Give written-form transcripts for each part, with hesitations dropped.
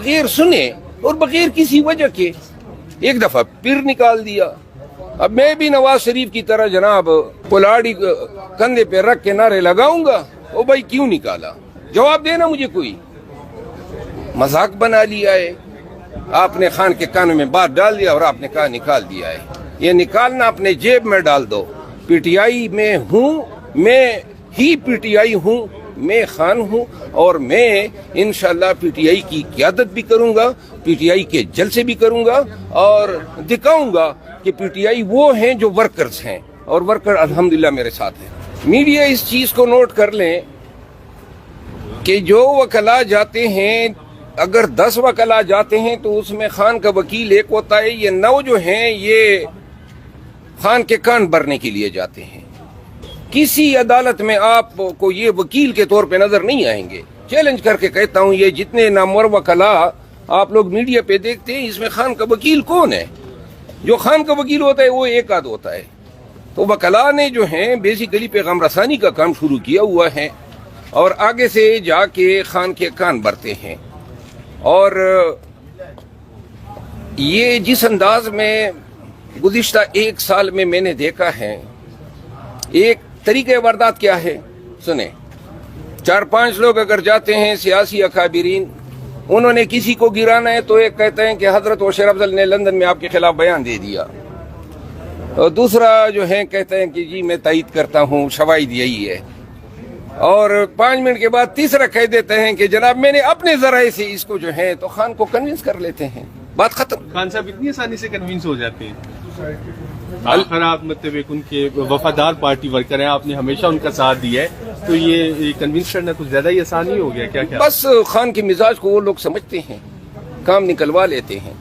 बगैर सुने और बगैर किसी वजह के एक दफा फिर निकाल दिया। अब मैं भी नवाज शरीफ की तरह जनाब कुल्हाड़ी कंधे पे रख के नारे लगाऊंगा? ओ भाई क्यों निकाला, जवाब देना मुझे कोई। मजाक बना लिया है आपने, खान के कानों में बात डाल दिया और आपने कहा निकाल दिया है। ये निकालना अपने जेब में डाल दो। पीटीआई में हूँ, मैं ही पीटीआई हूँ, मैं खान हूँ और मैं इंशाल्लाह पीटीआई की क़यादत भी करूँगा, पीटीआई के जलसे भी करूँगा और दिखाऊँगा कि पीटीआई वो हैं जो वर्कर्स हैं और वर्कर अल्हम्दुलिल्लाह मेरे साथ हैं। मीडिया इस चीज़ को नोट कर लें कि जो वकला जाते हैं, अगर 10 वकला जाते हैं तो उसमें खान का वकील एक होता है, ये 9 जो हैं ये खान के कान भरने के लिए जाते हैं। किसी अदालत में आपको ये वकील के तौर पे नजर नहीं आएंगे। चैलेंज करके कहता हूँ, ये जितने नामवर वकला आप लोग मीडिया पे देखते हैं, इसमें खान का वकील कौन है? जो खान का वकील होता है वो एक आध होता है। तो वकला ने जो है बेसिकली पैगाम रसानी का काम शुरू किया हुआ है और आगे से जाके खान के कान भरते हैं। और ये जिस अंदाज में गुज़िश्ता 1 साल में मैंने देखा है, एक तरीके वारदात क्या है सुने। 4-5 लोग अगर जाते हैं सियासी अकाबिरीन, उन्होंने किसी को गिराना है तो एक कहते हैं कि हजरत शेर अफजल ने लंदन में आपके खिलाफ बयान दे दिया, और दूसरा जो है कहते हैं कि जी मैं तायद करता हूँ, शवाहिद यही है, और 5 मिनट के बाद तीसरा कह देते हैं कि जनाब मैंने अपने जराए से इसको जो है, तो खान को कन्विंस कर लेते हैं, बात खत्म। खान साहब इतनी आसानी से कन्विंस हो जाते हैं? आखिर आप मतलब उनके वफादार पार्टी वर्कर हैं, आपने हमेशा उनका साथ दिया है, तो ये कन्विंस करना कुछ ज्यादा ही आसान ही हो गया क्या? क्या बस खान के मिजाज को वो लोग समझते हैं, काम निकलवा लेते हैं।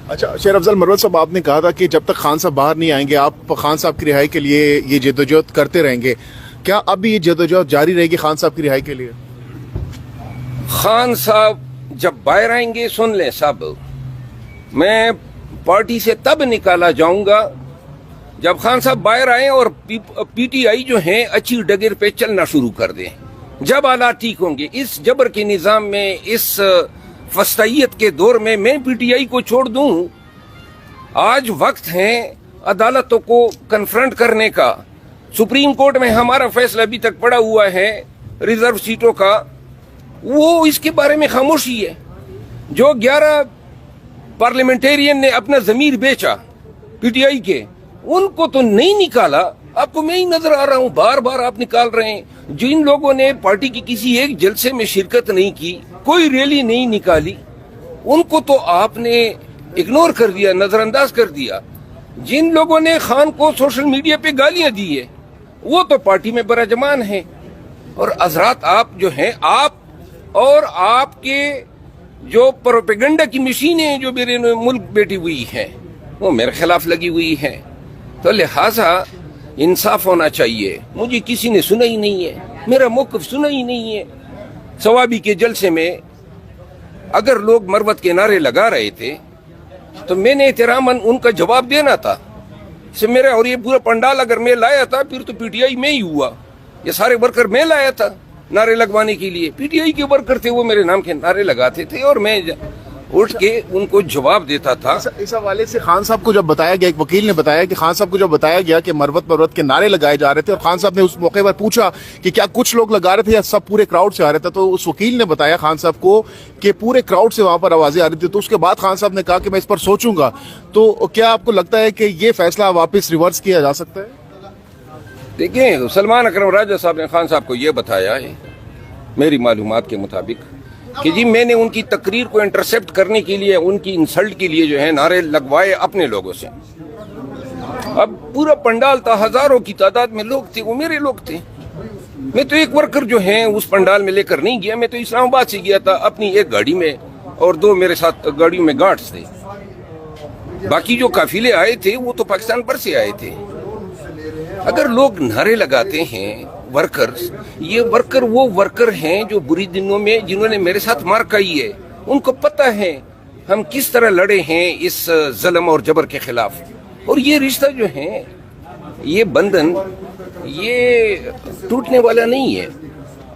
अच्छा शेर अफजल मरवत साहब, आपने कहा था कि जब तक खान साहब बाहर नहीं आएंगे आप खान साहब की रिहाई के लिए ये जद्दोजहद करते रहेंगे। क्या अब भी ये जद्दोजहद जारी रहेगी खान साहब की रिहाई के लिए? खान साहब जब बाहर आएंगे, सुन लें सब, मैं पार्टी से तब निकाला जाऊंगा जब खान साहब बाहर आए और पीटीआई जो है अच्छी डगर पे चलना शुरू कर दें। जब हालात ठीक होंगे, इस जबर के निजाम में, इस फस्तायत के दौर में मैं पीटीआई को छोड़ दूं? आज वक्त है अदालतों को कन्फ्रंट करने का। सुप्रीम कोर्ट में हमारा फैसला अभी तक पड़ा हुआ है रिजर्व सीटों का, वो इसके बारे में खामोशी है। जो 11 पार्लियामेंटेरियन ने अपना जमीर बेचा पीटीआई के, उनको तो नहीं निकाला। आपको मैं ही नजर आ रहा हूं, बार बार आप निकाल रहे हैं। जिन लोगों ने पार्टी की किसी एक जलसे में शिरकत नहीं की, कोई रैली नहीं निकाली, उनको तो आपने इग्नोर कर दिया, नजरअंदाज कर दिया। जिन लोगों ने खान को सोशल मीडिया पे गालियां दी है, वो तो पार्टी में बराजमान है। और हजरात आप जो हैं, आप और आपके जो प्रोपेगेंडा की मशीनें जो मेरे मुल्क बैठी हुई हैं, वो मेरे खिलाफ लगी हुई हैं। तो लिहाजा इंसाफ होना चाहिए। मुझे किसी ने सुना ही नहीं है, मेरा मौक़िफ़ सुना ही नहीं है। सवाबी के जलसे में अगर लोग मरवत के नारे लगा रहे थे तो मैंने एहतरामन उनका जवाब देना था। से मेरा और ये पूरा पंडाल अगर मैं लाया था, फिर तो पीटीआई में ही हुआ। ये सारे वर्कर मैं लाया था नारे लगवाने के लिए। पीटीआई के वर्कर थे, वो मेरे नाम के नारे लगाते थे और मैं उठ के उनको जवाब देता था। इस हवाले से खान साहब को जब बताया गया, एक वकील ने बताया कि खान साहब को जब बताया गया कि मरवत के नारे लगाए जा रहे थे, और खान साहब ने उस मौके पर पूछा कि क्या कुछ लोग लगा रहे थे या सब पूरे क्राउड से आ रहे थे, तो उस वकील ने बताया खान साहब को कि पूरे क्राउड से वहां पर आवाजें आ रही थी। तो उसके बाद खान साहब ने कहा कि मैं इस पर सोचूंगा। तो क्या आपको लगता है कि ये फैसला वापस रिवर्स किया जा सकता है? देखिए, सलमान अकरम राजा साहब ने खान साहब को ये बताया है मेरी मालूमात के मुताबिक कि जी मैंने उनकी तकरीर को इंटरसेप्ट करने के लिए, उनकी इंसल्ट के लिए जो है नारे लगवाए अपने लोगों से। अब पूरा पंडाल था, हजारों की तादाद में लोग थे, वो मेरे लोग थे। मैं तो एक वर्कर जो है उस पंडाल में लेकर नहीं गया, मैं तो इस्लामाबाद से गया था अपनी एक गाड़ी में, और 2 मेरे साथ गाड़ियों में गार्ड्स थे। बाकी जो काफिले आए थे वो तो पाकिस्तान पर से आए थे। अगर लोग नारे लगाते हैं वर्कर्स, ये वर्कर वो वर्कर हैं जो बुरी दिनों में जिन्होंने मेरे साथ मार खाई है, उनको पता है हम किस तरह लड़े हैं इस जुल्म और जबर के खिलाफ। और ये रिश्ता जो है, ये बंधन, ये टूटने वाला नहीं है।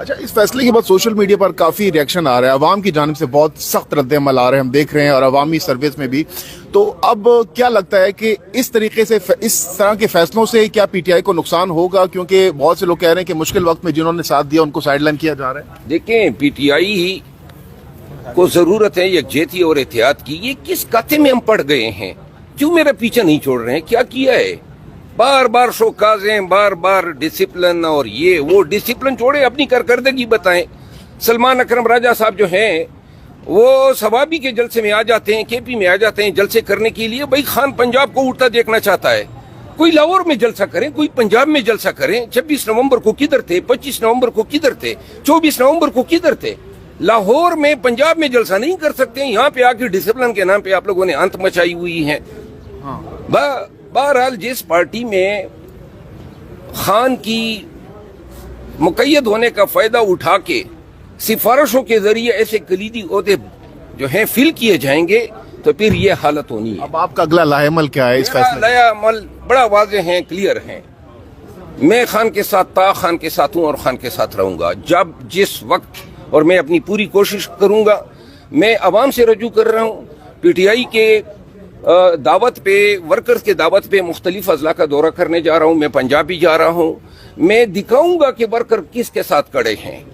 अच्छा, इस फैसले के बाद सोशल मीडिया पर काफी रिएक्शन आ रहा है, अवाम की जानिब से बहुत सख्त रद्द-ए-अमल आ रहे हैं, हम देख रहे हैं, और अवामी सर्विस में भी। तो अब क्या लगता है कि इस तरीके से, इस तरह के फैसलों से क्या पीटीआई को नुकसान होगा? क्योंकि बहुत से लोग कह रहे हैं कि मुश्किल वक्त में जिन्होंने साथ दिया उनको साइडलाइन किया जा रहा है। देखें, पीटीआई को जरूरत है यकजहती और एहतियात की। ये किस खाते में हम पड़ गए हैं? क्यों मेरा पीछा नहीं छोड़ रहे हैं? क्या किया है? बार बार शोकाजें, बार बार डिसिप्लिन, और ये वो डिसिप्लिन छोड़े, अपनी कारकर्दगी बताएं। सलमान अकरम राजा साहब जो हैं वो सवाबी के जलसे में आ जाते हैं, केपी में आ जाते हैं जलसे करने के लिए। भाई खान पंजाब को उड़ता देखना चाहता है। कोई लाहौर में जलसा करें, कोई पंजाब में जलसा करें। 26 नवंबर को किधर थे? 25 नवंबर को किधर थे? 24 नवंबर को किधर थे? लाहौर में, पंजाब में जलसा नहीं कर सकते। यहाँ पे आके डिसिप्लिन के नाम पे आप लोगों ने अंत मचाई हुई है। बहरहाल जिस पार्टी में खान की मुकैयद होने का फायदा उठा के सिफारिशों के जरिए ऐसे कलीदी ओहदे जो हैं फिल किए जाएंगे, तो फिर ये हालत होनी है। अब आपका अगला लाहेमल क्या है इस फैसले? लाहेमल बड़ा वाज़ेह है, क्लियर है। मैं खान के साथ था, खान के साथ हूँ और खान के साथ रहूंगा जब जिस वक्त, और मैं अपनी पूरी कोशिश करूंगा। मैं अवाम से रजू कर रहा हूँ, पीटीआई के दावत पे, वर्कर्स के दावत पे मुख्तलिफ अजला का दौरा करने जा रहा हूँ। मैं पंजाब भी जा रहा हूँ। मैं दिखाऊंगा कि वर्कर किसके साथ खड़े हैं,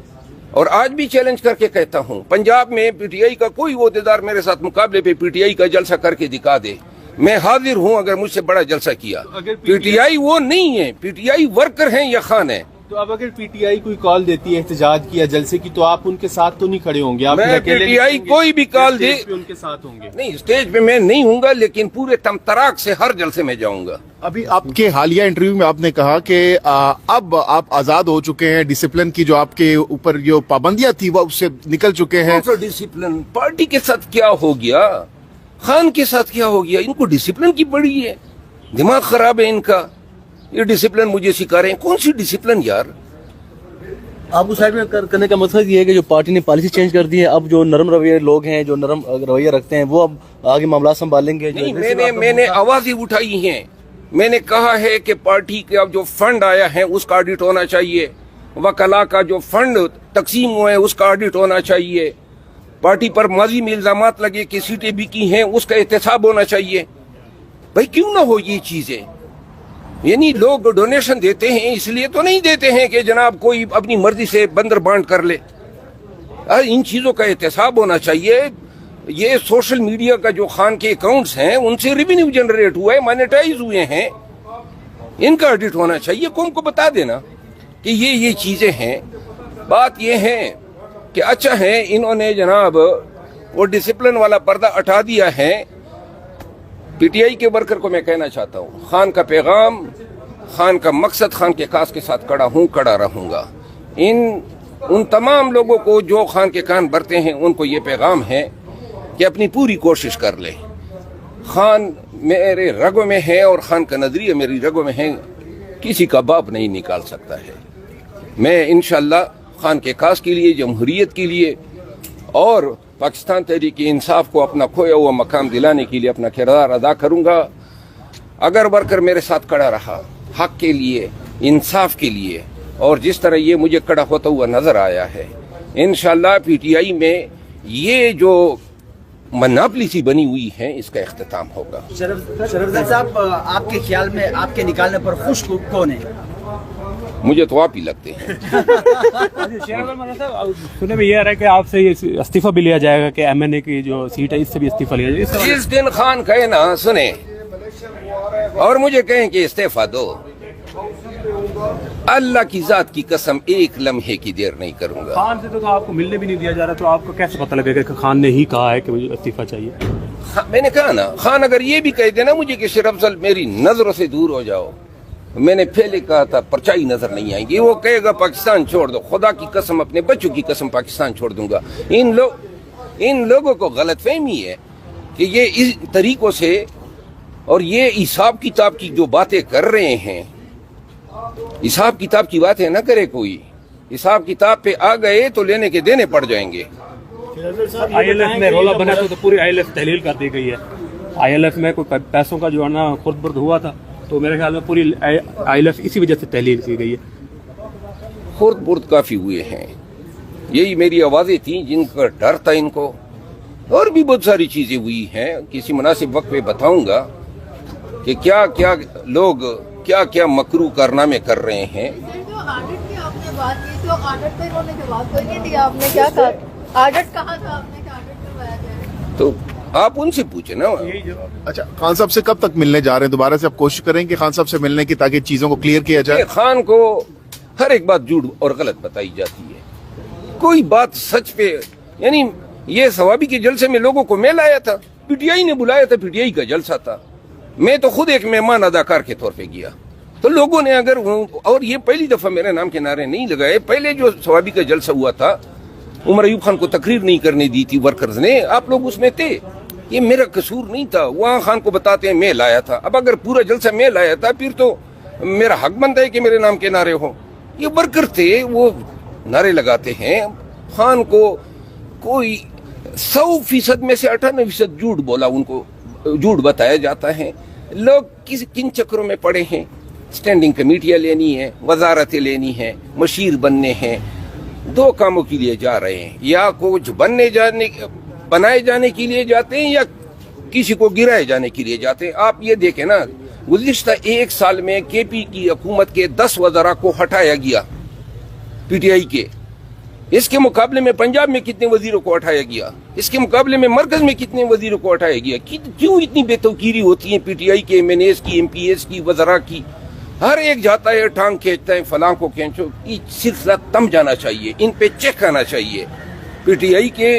और आज भी चैलेंज करके कहता हूँ, पंजाब में पीटीआई का कोई ओहदेदार मेरे साथ मुकाबले पे पीटीआई का जलसा करके दिखा दे, मैं हाजिर हूँ अगर मुझसे बड़ा जलसा किया। पीटीआई वो नहीं है, पीटीआई वर्कर हैं या खान है। तो अब अगर पीटीआई कोई कॉल देती है एहतजाज की या जलसे की, तो आप उनके साथ तो नहीं खड़े होंगे? आप मैं पीटीआई कोई भी कॉल दे, उनके साथ होंगे? नहीं, स्टेज पे मैं नहीं हूँगा, लेकिन पूरे तमतराक से हर जलसे में जाऊंगा। अभी आपके हालिया इंटरव्यू में आपने कहा कि अब आप आजाद हो चुके हैं, डिसिप्लिन की जो आपके ऊपर जो पाबंदियां थी वो उससे निकल चुके हैं। डिसिप्लिन पार्टी के साथ क्या हो गया, खान के साथ क्या हो गया? इनको डिसिप्लिन की बड़ी है, दिमाग खराब है इनका। ये डिसिप्लिन मुझे सिखा रहे हैं, कौन सी डिसिप्लिन यार? आपको साइड में करने का मकसद ये है कि जो पार्टी ने पॉलिसी चेंज कर दी है, अब जो नरम रवैये लोग हैं, जो नरम रवैया रखते हैं, वो अब आगे मामला संभालेंगे। नहीं, मैंने आवाजें उठाई हैं। मैंने कहा है कि पार्टी का जो फंड आया है उसका ऑडिट होना चाहिए, वकला का जो फंड तकसीम हुए हैं उसका ऑडिट होना चाहिए, पार्टी पर माजी में इल्जामात लगे कि सीटें बिकी हैं उसका एहतसाब होना चाहिए। भाई क्यों ना हो ये चीजें? यानी लोग डोनेशन देते हैं इसलिए तो नहीं देते हैं कि जनाब कोई अपनी मर्जी से बंदर बांट कर ले। इन चीजों का एहतसाब होना चाहिए। ये सोशल मीडिया का जो खान के अकाउंट्स हैं उनसे रेवेन्यू जनरेट हुआ है, मोनेटाइज हुए हैं, इनका ऑडिट होना चाहिए। कौन को बता देना कि ये चीजें हैं। बात ये है कि अच्छा है इन्होंने जनाब वो डिसिप्लिन वाला पर्दा हटा दिया है। पीटीआई के वर्कर को मैं कहना चाहता हूँ, खान का पैगाम, खान का मकसद, खान के काज के साथ खड़ा हूँ, खड़ा रहूंगा। उन तमाम लोगों को जो खान के कान भरते हैं उनको ये पैगाम है कि अपनी पूरी कोशिश कर ले। खान मेरे रगों में है और खान का नजरिया मेरी रगों में है, किसी का बाप नहीं निकाल सकता है। मैं इंशाअल्लाह खान के काज के लिए, जमहूरियत के लिए और पाकिस्तान तहरीक इंसाफ को अपना खोया हुआ मकाम दिलाने के लिए अपना किरदार अदा करूंगा। अगर वर्कर मेरे साथ खड़ा रहा हक के लिए, इंसाफ के लिए, और जिस तरह ये मुझे खड़ा होता हुआ नजर आया है, इंशाअल्लाह पीटीआई में ये जो मनापली सी बनी हुई है इसका इख्तिताम होगा। शरफजाद साहब, आपके ख्याल में आपके निकालने पर खुश कौन है? मुझे तो आप ही लगते हैं। सुनने में ये आ रहा है कि आपसे ये इस्तीफा भी लिया जाएगा कि एमएनए की जो सीट है इससे भी इस्तीफा लिया जाएगा। जिस दिन खान कहे ना सुने और मुझे कहें कि इस्तीफा दो, अल्लाह की जात की कसम एक लम्हे की देर नहीं करूंगा। खान से तो आपको मिलने भी नहीं दिया जा रहा, तो आपको कैसे पता लगेगा कि खान ने ही कहा है कि मुझे इस्तीफा चाहिए? मैंने कहा ना, खान अगर ये भी कह देना मुझे कि शेर अफजल मेरी नजरों से दूर हो जाओ, मैंने पहले कहा था परछाई नजर नहीं आएगी। वो कहेगा पाकिस्तान छोड़ दो, खुदा की कसम, अपने बच्चों की कसम पाकिस्तान छोड़ दूंगा। इन लोगों को गलतफहमी है कि ये इस तरीकों से और ये हिसाब किताब की जो बातें कर रहे हैं, हिसाब किताब की बातें ना करे कोई। हिसाब किताब पे आ गए तो लेने के देने पड़ जाएंगे। आईएलएफ में रोला बना तो पूरी आईएलएफ तहलील कर दी गई है। आईएलएफ में कोई पैसों का जो है ना खुर्द बुर्द हुआ था, तो मेरे ख्याल में पूरी आईएलएफ इसी वजह से तहलील की गई है। खुर्द बुर्द काफी हुए हैं, यही मेरी आवाजें थी जिनका डर था इनको। और भी बहुत सारी चीजें हुई हैं, किसी मुनासिब वक्त पे बताऊंगा कि क्या क्या लोग क्या क्या मकरू कारनामे कर रहे हैं। जो ऑडिट की आपने बात की, तो ऑडिट पे इन्होंने जवाब तो नहीं दिया। आपने क्या कहा, ऑडिट कहा था आपने कि ऑडिट करवाया जाए? तो आप उनसे पूछे ना। अच्छा, खान साहब से कब तक मिलने जा रहे हैं? दोबारा से आप कोशिश करेंगे खान साहब से मिलने की ताकि चीजों को क्लियर किया जाए? खान को हर एक बात झूठ और गलत बताई जाती है, कोई बात सच पे। यानी ये सवाबी के जलसे में लोगों को मैं लाया था, पीटीआई ने बुलाया था, पीटीआई का जलसा था, मैं तो खुद एक मेहमान अदाकार के तौर पे गया। तो लोगों ने अगर, और ये पहली दफा मेरे नाम के नारे नहीं लगाए, पहले जो सवाबी का जलसा हुआ था उमर अयूब खान को तकरीर नहीं करने दी थी वर्कर्स ने, आप लोग उसमें थे, ये मेरा कसूर नहीं था। वहाँ खान को बताते हैं मैं लाया था। अब अगर पूरा जलसा मैं लाया था फिर तो मेरा हक बनता है कि मेरे नाम के नारे हो। ये वर्कर थे, वो नारे लगाते हैं। खान को कोई 100% में से 98% झूठ बोला, उनको झूठ बताया जाता है। लोग किन चक्रों में पड़े हैं, स्टैंडिंग कमेटियां लेनी है, वजारतें लेनी है, मशीर बनने हैं, दो कामों के लिए जा रहे हैं, या कुछ बनाए जाने के लिए जाते हैं या किसी को गिराए जाने के लिए जाते हैं। आप ये देखें ना, गुज़िश्ता एक साल में केपी की हुकूमत के 10 वज़रा को हटाया गया पीटीआई के। इसके मुकाबले में पंजाब में कितने वजीरों को हटाया गया, इसके मुकाबले में मरकज में कितने वजीरों को हटाया गया। क्यों इतनी बेतौकीरी होती है पीटीआई के एमएनएस की, एमपीएस की, वज़रा की? हर एक जाता है, टांग खींचता है, फलां को खींचो। ये सिलसिला थम जाना चाहिए, इन पे चेक आना चाहिए। पीटीआई के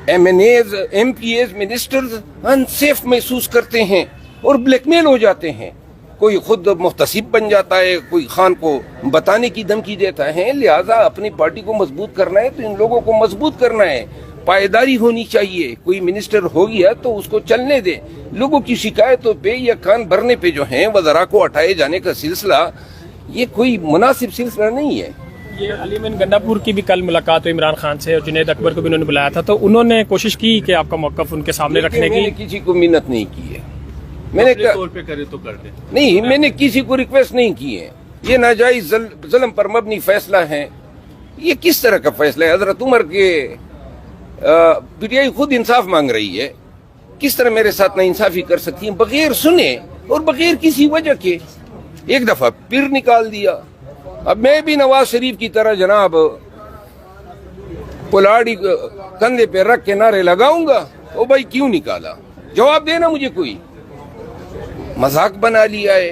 एमएनएस, एमपीएस, मिनिस्टर्स अनसेफ महसूस करते हैं और ब्लैकमेल हो जाते हैं। कोई खुद मुहतसिब बन जाता है, कोई खान को बताने की धमकी देता है। लिहाजा अपनी पार्टी को मजबूत करना है तो इन लोगों को मजबूत करना है, पायदारी होनी चाहिए। कोई मिनिस्टर हो गया तो उसको चलने दे। लोगों की शिकायतों पे या कान भरने पे जो है वज़रा को हटाए जाने का सिलसिला, ये कोई मुनासिब सिलसिला नहीं है। ये अलीमन गंडापुर की भी कल मुलाकात हुई इमरान खान से, और जुनैद अकबर को भी उन्होंने बुलाया था, तो उन्होंने कोशिश की कि आपका मौक़िफ़ उनके सामने रखने की। किसी को मिन्नत नहीं की है, मैंने तौर पे करे तो कर दे। नहीं, मैंने किसी को रिक्वेस्ट नहीं की है। ये नाजायज जुल्म पर मबनी फैसला है। ये किस तरह का फैसला है? हजरत उमर के पीटीआई खुद इंसाफ मांग रही है, किस तरह मेरे साथ ना इंसाफी कर सकती है बगैर सुने और बगैर किसी वजह के? एक दफा फिर निकाल दिया। अब मैं भी नवाज शरीफ की तरह जनाब पुलाड़ी कंधे पे रख के नारे लगाऊंगा? ओ भाई क्यों निकाला? जवाब देना मुझे। कोई मजाक बना लिया है,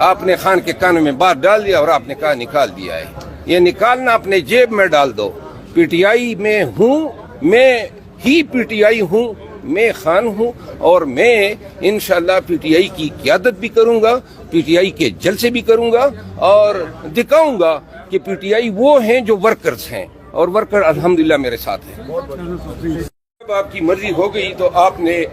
आपने खान के कान में बात डाल दिया और आपने कहा निकाल दिया है। ये निकालना अपने जेब में डाल दो। पीटीआई में हूँ, मैं ही पीटीआई हूँ, मैं खान हूँ, और मैं इंशाल्लाह पीटीआई की क़यादत भी करूँगा, पीटीआई के जलसे भी करूँगा और दिखाऊँगा कि पीटीआई वो हैं जो वर्कर्स हैं, और वर्कर अल्हम्दुलिल्लाह मेरे साथ हैं। जब आपकी मर्जी हो गई तो आपने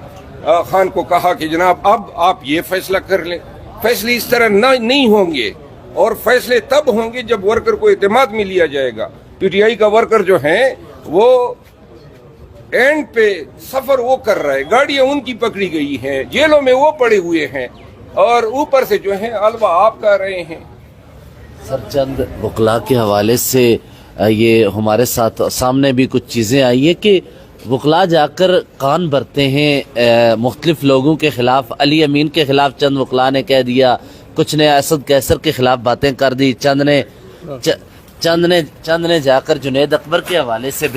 खान को कहा कि जनाब अब आप ये फैसला कर लें। फैसले इस तरह नहीं होंगे, और फैसले तब होंगे जब वर्कर को एतमाद में लिया जाएगा। पीटीआई का वर्कर जो है वो एंड पे सफर वो कर रहा है, गाड़ियां उनकी पकड़ी गई हैं, जेलों में वो पड़े हुए हैं, और ऊपर से जो है अलवा आप कर रहे हैं। सर, चंद वकला के हवाले से ये हमारे साथ सामने भी कुछ चीज़ें आई है कि वकला जाकर कान भरते हैं मुख्तलिफ लोगों के खिलाफ। अली अमीन के खिलाफ चंद वकला ने कह दिया, कुछ ने असद कैसर के खिलाफ बातें कर दी, चंद ने जाकर जुनैद अकबर के हवाले से